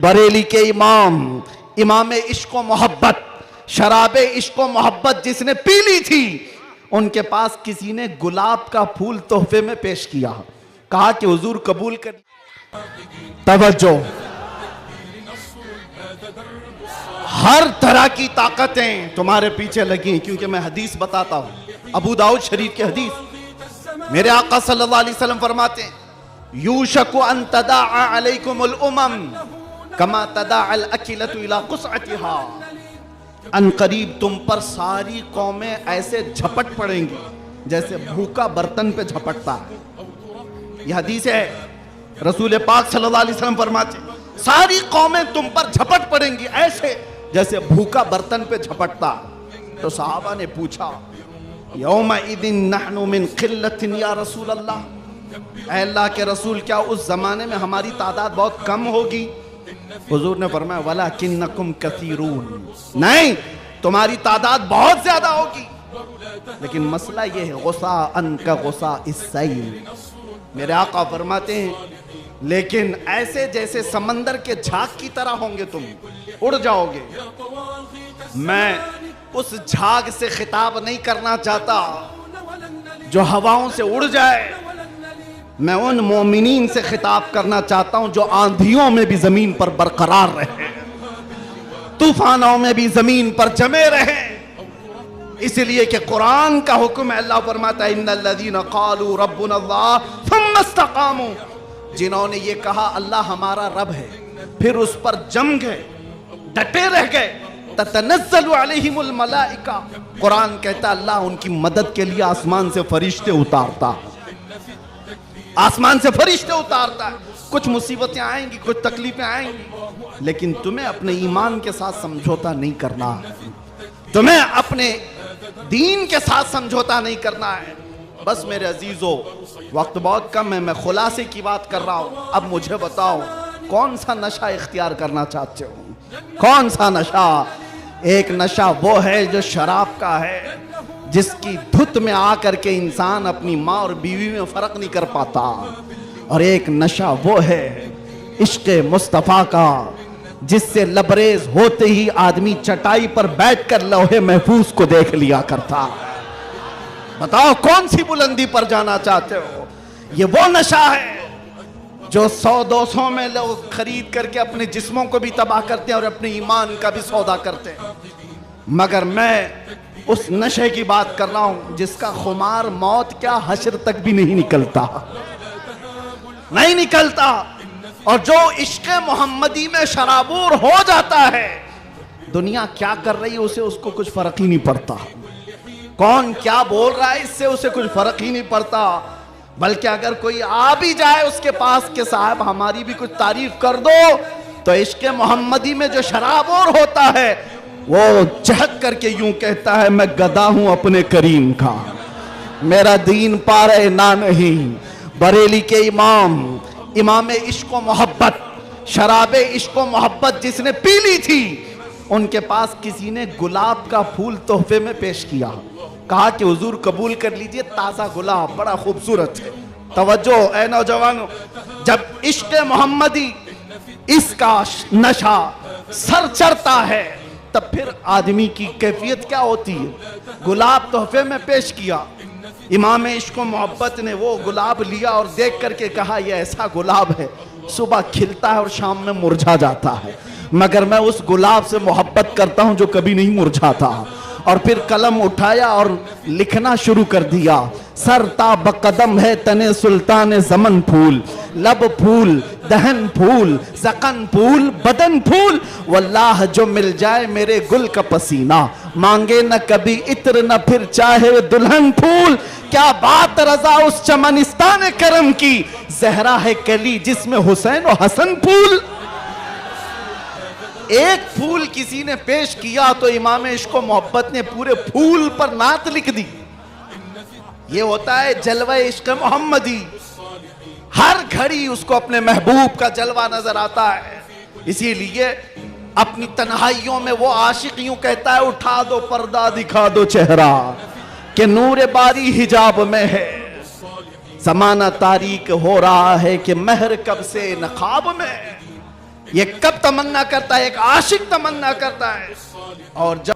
बरेली के इमाम इमाम इश्क व मोहब्बत शराब इश्क व मोहब्बत जिसने पी ली थी, उनके पास किसी ने गुलाब का फूल तोहफे में पेश किया, कहा कि हुजूर कबूल कर। तवज्जो, हर तरह की ताकतें तुम्हारे पीछे लगी, क्योंकि मैं हदीस बताता हूं, अबू दाऊद शरीफ की हदीस। मेरे आका सल्लल्लाहु अलैहि वसल्लम फरमाते हैं, यूशकु अन तदाअ अलैकुमुल उमम कमा तदाअल अकिलतु इला कुसअतिहा। अन करीब तुम पर सारी कौमें ऐसे झपट पड़ेंगी जैसे भूखा बर्तन पे झपटता है। यह हदीस है, रसूल पाक सल्लल्लाहु अलैहि वसल्लम फरमाते हैं, सारी कौमें तुम पर झपट पड़ेंगी ऐसे जैसे भूखा बर्तन पे झपटता। तो सहाबा ने पूछा, यौमा इदिन नहनु मिन किल्लतिन या रसूल अल्लाह, ऐ अल्लाह के रसूल क्या उस जमाने में हमारी तादाद बहुत कम होगी? हुजूर ने फरमाया, वलाकिन्नकुम कसीरून, नहीं तुम्हारी तादाद बहुत ज्यादा होगी, लेकिन मसला यह है गुस्सा अन का गुस्सा इस्सैल। मेरे आका फरमाते हैं, लेकिन ऐसे जैसे समंदर के झाग की तरह होंगे, तुम उड़ जाओगे। मैं उस झाग से खिताब नहीं करना चाहता जो हवाओं से उड़ जाए, मैं उन मोमिनीन से खिताब करना चाहता हूं जो आंधियों में भी जमीन पर बरकरार रहे, तूफानों में भी जमीन पर जमे रहे। इसलिए कि कुरान का हुक्म है, अल्लाह फरमाता है, इन्नल्लज़ीना क़ालू रब्बुनल्लाह थुम्मा इस्तक़ामू, जिन्होंने ये कहा अल्लाह हमारा रब है, फिर उस पर जम गए, डटे रह गए, ततनज़्ज़लु अलैहिमुल मलाइका, कुरान कहता अल्लाह उनकी मदद के लिए आसमान से फरिश्ते उतारता, आसमान से फरिश्ते उतारता है। कुछ मुसीबतें आएंगी, कुछ तकलीफें आएंगी, लेकिन तुम्हें अपने ईमान के साथ समझौता नहीं करना है, तुम्हें अपने दीन के साथ समझौता नहीं करना है। बस मेरे अजीजों, वक्त बहुत कम है, मैं खुलासे की बात कर रहा हूं। अब मुझे बताओ, कौन सा नशा इख्तियार करना चाहते हो? कौन सा नशा? एक नशा वो है जो शराब का है, जिसकी धुत में आकर के इंसान अपनी माँ और बीवी में फर्क नहीं कर पाता, और एक नशा वो है इश्क़े मुस्तफ़ा का, जिससे लबरेज होते ही आदमी चटाई पर बैठकर लौहे महफूज को देख लिया करता। बताओ कौन सी बुलंदी पर जाना चाहते हो? ये वो नशा है जो 100-200 में लोग खरीद करके अपने जिस्मों को भी तबाह करते हैं और अपने ईमान का भी सौदा करते हैं। मगर मैं उस नशे की बात कर रहा हूं जिसका खुमार मौत क्या हश्र तक भी नहीं निकलता, नहीं निकलता, और जो इश्क़ मोहम्मदी में शराबूर हो जाता है, दुनिया क्या कर रही है उसे उसको कुछ फर्क ही नहीं पड़ता, कौन क्या बोल रहा है इससे उसे कुछ फर्क ही नहीं पड़ता। बल्कि अगर कोई आ भी जाए उसके पास के साहब हमारी भी कुछ तारीफ कर दो, तो इश्क़ मोहम्मदी में जो शराबूर होता है वो चहक करके यूं कहता है, मैं गदा हूं अपने करीम का, मेरा दीन पारे ना नहीं। बरेली के इमाम इमाम इश्क व मोहब्बत शराब इश्क व मोहब्बत जिसने पी ली थी, उनके पास किसी ने गुलाब का फूल तोहफे में पेश किया, कहा कि हुजूर कबूल कर लीजिए, ताज़ा गुलाब बड़ा खूबसूरत है। तवज्जो ऐ नौजवानों, जब इश्क मोहम्मदी इसका नशा सर चढ़ता है, तब फिर आदमी की कैफियत क्या होती है? गुलाब तोहफे में पेश किया, इमाम इश्क व मोहब्बत ने वो गुलाब लिया और देख करके कहा, यह ऐसा गुलाब है सुबह खिलता है और शाम में मुरझा जाता है, मगर मैं उस गुलाब से मोहब्बत करता हूं जो कभी नहीं मुरझाता। और फिर कलम उठाया और लिखना शुरू कर दिया, सरता बकदम है तने सुल्तान ज़मन फूल, लब फूल दहन फूल ज़कन फूल बदन फूल, वल्लाह जो मिल जाए मेरे गुल का पसीना, मांगे न कभी इत्र न फिर चाहे दुल्हन फूल। क्या बात रजा उस चमनिस्तान करम की, जहरा है कली जिसमें हुसैन और हसन फूल। एक फूल किसी ने पेश किया तो इमाम इश्क व मोहब्बत ने पूरे फूल पर नात लिख दी। ये होता है जलवा इश्क मोहम्मदी, हर घड़ी उसको अपने महबूब का जलवा नजर आता है। इसीलिए अपनी तन्हाइयों में वो आशिक यूं कहता है, उठा दो पर्दा दिखा दो चेहरा कि नूर बारी हिजाब में है, जमाना तारीक हो रहा है कि महर कब से नकाब में। ये कब तमन्ना करता है? एक आशिक तमन्ना करता है। और जब